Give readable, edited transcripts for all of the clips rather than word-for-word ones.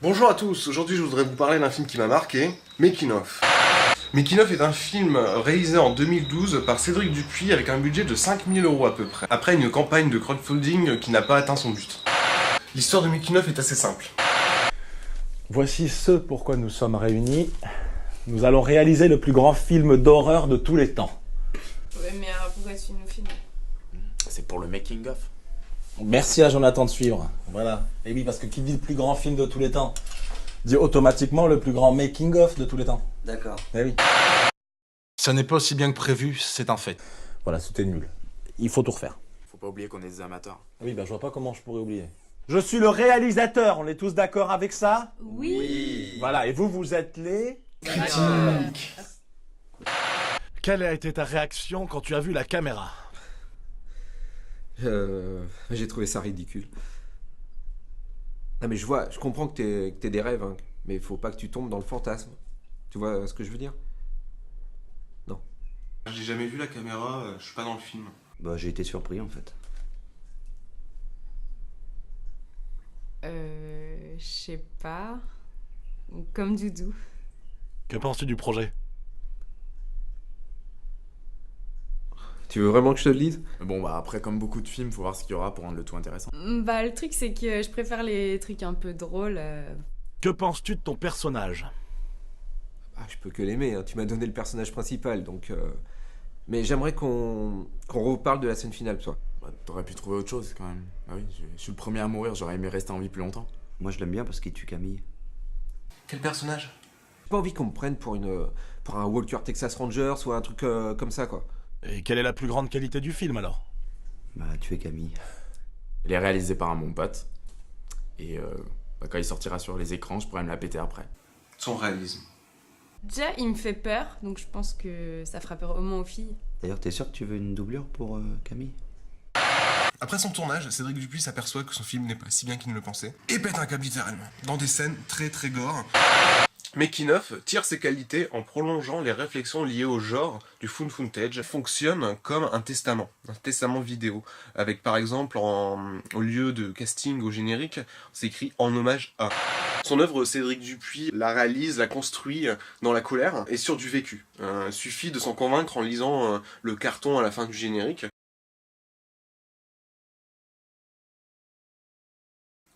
Bonjour à tous, aujourd'hui je voudrais vous parler d'un film qui m'a marqué, Making of. Making of est un film réalisé en 2012 par Cédric Dupuis avec un budget de 5 000 € à peu près, après une campagne de crowdfunding qui n'a pas atteint son but. L'histoire de Making of est assez simple. Voici ce pourquoi nous sommes réunis. Nous allons réaliser le plus grand film d'horreur de tous les temps. Ouais, mais alors pourquoi tu nous filmes? C'est pour le making of. Merci à Jonathan de suivre. Voilà. Et oui, parce que qui dit le plus grand film de tous les temps dit automatiquement le plus grand making-of de tous les temps. D'accord. Eh oui. Ça n'est pas aussi bien que prévu, c'est un fait. Voilà, c'était nul. Il faut tout refaire. Faut pas oublier qu'on est des amateurs. Oui, je vois pas comment je pourrais oublier. Je suis le réalisateur, on est tous d'accord avec ça? Oui. Voilà, et vous êtes les... Quelle a été ta réaction quand tu as vu la caméra? J'ai trouvé ça ridicule. Non mais je comprends que t'aies des rêves, hein, mais il faut pas que tu tombes dans le fantasme. Tu vois ce que je veux dire? Non. J'ai jamais vu la caméra, je suis pas dans le film. Bah, j'ai été surpris en fait. Je sais pas. Comme Doudou. Que penses-tu du projet? Tu veux vraiment que je te le dise? Bon bah après comme beaucoup de films, faut voir ce qu'il y aura pour rendre le tout intéressant. Bah le truc c'est que je préfère les trucs un peu drôles. Que penses-tu de ton personnage? Ah, je peux que l'aimer, hein. Tu m'as donné le personnage principal, donc... Mais j'aimerais qu'on reparle de la scène finale, toi. Bah, t'aurais pu trouver autre chose quand même. Ah oui, je suis le premier à mourir, j'aurais aimé rester en vie plus longtemps. Moi, je l'aime bien parce qu'il tue Camille. Quel personnage? J'ai pas envie qu'on me prenne pour un Walker Texas Rangers ou un truc comme ça, quoi. Et quelle est la plus grande qualité du film alors? Bah, tuer Camille. Il est réalisé par un bon pote. Et quand il sortira sur les écrans, je pourrais me la péter après. Son réalisme. Déjà il me fait peur, donc je pense que ça fera peur au moins aux filles. D'ailleurs, t'es sûr que tu veux une doublure pour Camille? Après son tournage, Cédric Dupuis s'aperçoit que son film n'est pas si bien qu'il ne le pensait, et pète un câble littéralement, dans des scènes très gore. Making of tire ses qualités en prolongeant les réflexions liées au genre du found footage, fonctionne comme un testament vidéo, avec par exemple au lieu de casting au générique, c'est écrit en hommage à. Son œuvre, Cédric Dupuis la réalise, la construit dans la colère et sur du vécu. Suffit de s'en convaincre en lisant le carton à la fin du générique.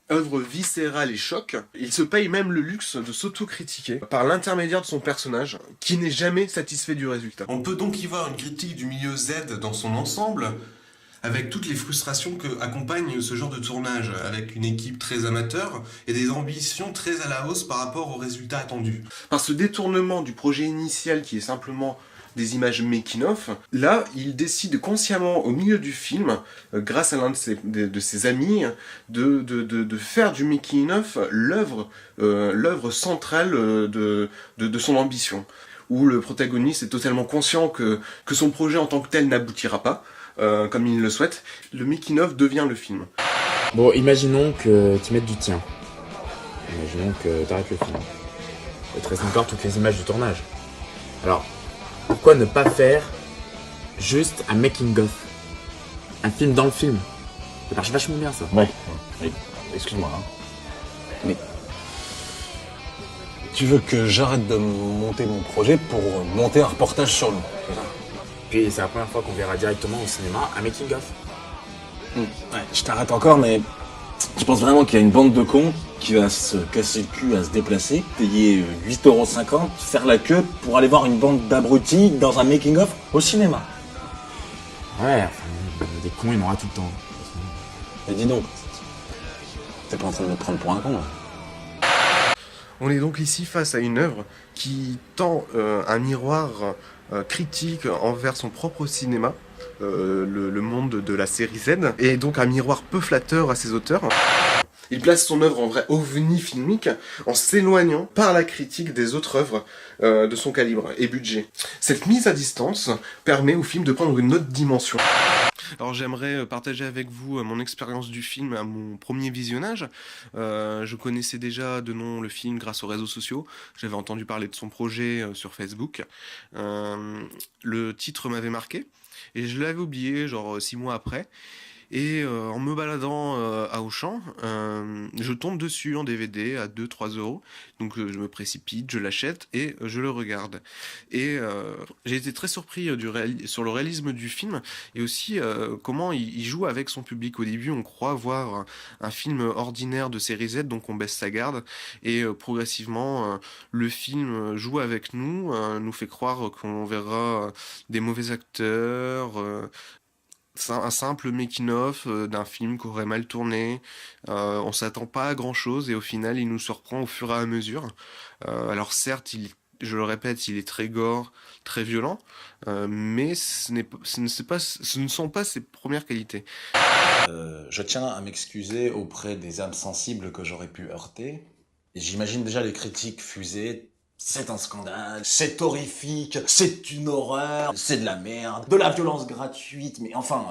Œuvre viscérale et choc, il se paye même le luxe de s'auto-critiquer par l'intermédiaire de son personnage, qui n'est jamais satisfait du résultat. On peut donc y voir une critique du milieu Z dans son ensemble, avec toutes les frustrations que accompagne ce genre de tournage, avec une équipe très amateur et des ambitions très à la hausse par rapport aux résultats attendus. Par ce détournement du projet initial qui est simplement des images making-of, là, il décide consciemment, au milieu du film, grâce à l'un de ses amis, de faire du making-of l'œuvre centrale de son ambition. Où le protagoniste est totalement conscient que son projet en tant que tel n'aboutira pas, comme il le souhaite. Le making-of devient le film. Bon, imaginons que tu mettes du tien. Imaginons que t'arrêtes le film. Il te reste encore toutes les images du tournage. Alors, pourquoi ne pas faire juste un making-of? Un film dans le film. Ça marche vachement bien ça. Ouais. Excuse-moi. Mais tu veux que j'arrête de monter mon projet pour monter un reportage sur nous? Puis c'est la première fois qu'on verra directement au cinéma un making-of. Ouais, je t'arrête encore, mais je pense vraiment qu'il y a une bande de cons qui va se casser le cul à se déplacer, payer 8,50 €, faire la queue pour aller voir une bande d'abrutis dans un making-of au cinéma. Ouais, enfin, des cons, il y en aura tout le temps. Mais dis donc, t'es pas en train de me prendre pour un con, là? On est donc ici face à une œuvre qui tend un miroir critique envers son propre cinéma, le monde de la série Z, et donc un miroir peu flatteur à ses auteurs. Il place son œuvre en vrai ovni filmique en s'éloignant par la critique des autres œuvres de son calibre et budget. Cette mise à distance permet au film de prendre une autre dimension. Alors j'aimerais partager avec vous mon expérience du film à mon premier visionnage. Je connaissais déjà de nom le film grâce aux réseaux sociaux. J'avais entendu parler de son projet sur Facebook. Le titre m'avait marqué et je l'avais oublié genre 6 mois après. Et en me baladant à Auchan, je tombe dessus en DVD à 2-3 euros. Donc je me précipite, je l'achète et je le regarde. Et j'ai été très surpris sur le réalisme du film et aussi comment il joue avec son public. Au début, on croit voir un film ordinaire de série Z, donc on baisse sa garde. Et progressivement, le film joue avec nous, nous fait croire qu'on verra des mauvais acteurs, un simple making-of d'un film qui aurait mal tourné. On s'attend pas à grand-chose et au final, il nous surprend au fur et à mesure. Alors certes, je le répète, il est très gore, très violent, mais ce ne sont pas ses premières qualités. Je tiens à m'excuser auprès des âmes sensibles que j'aurais pu heurter. Et j'imagine déjà les critiques fusées. C'est un scandale, c'est horrifique, c'est une horreur, c'est de la merde, de la violence gratuite, mais enfin,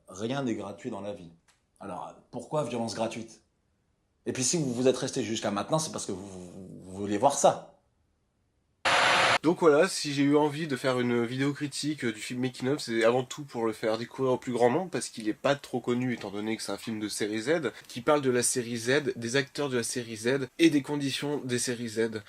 rien n'est gratuit dans la vie. Alors, pourquoi violence gratuite? Et puis si vous êtes resté jusqu'à maintenant, c'est parce que vous voulez voir ça. Donc voilà, si j'ai eu envie de faire une vidéo critique du film Making of, c'est avant tout pour le faire découvrir au plus grand nombre, parce qu'il n'est pas trop connu étant donné que c'est un film de série Z, qui parle de la série Z, des acteurs de la série Z et des conditions des séries Z.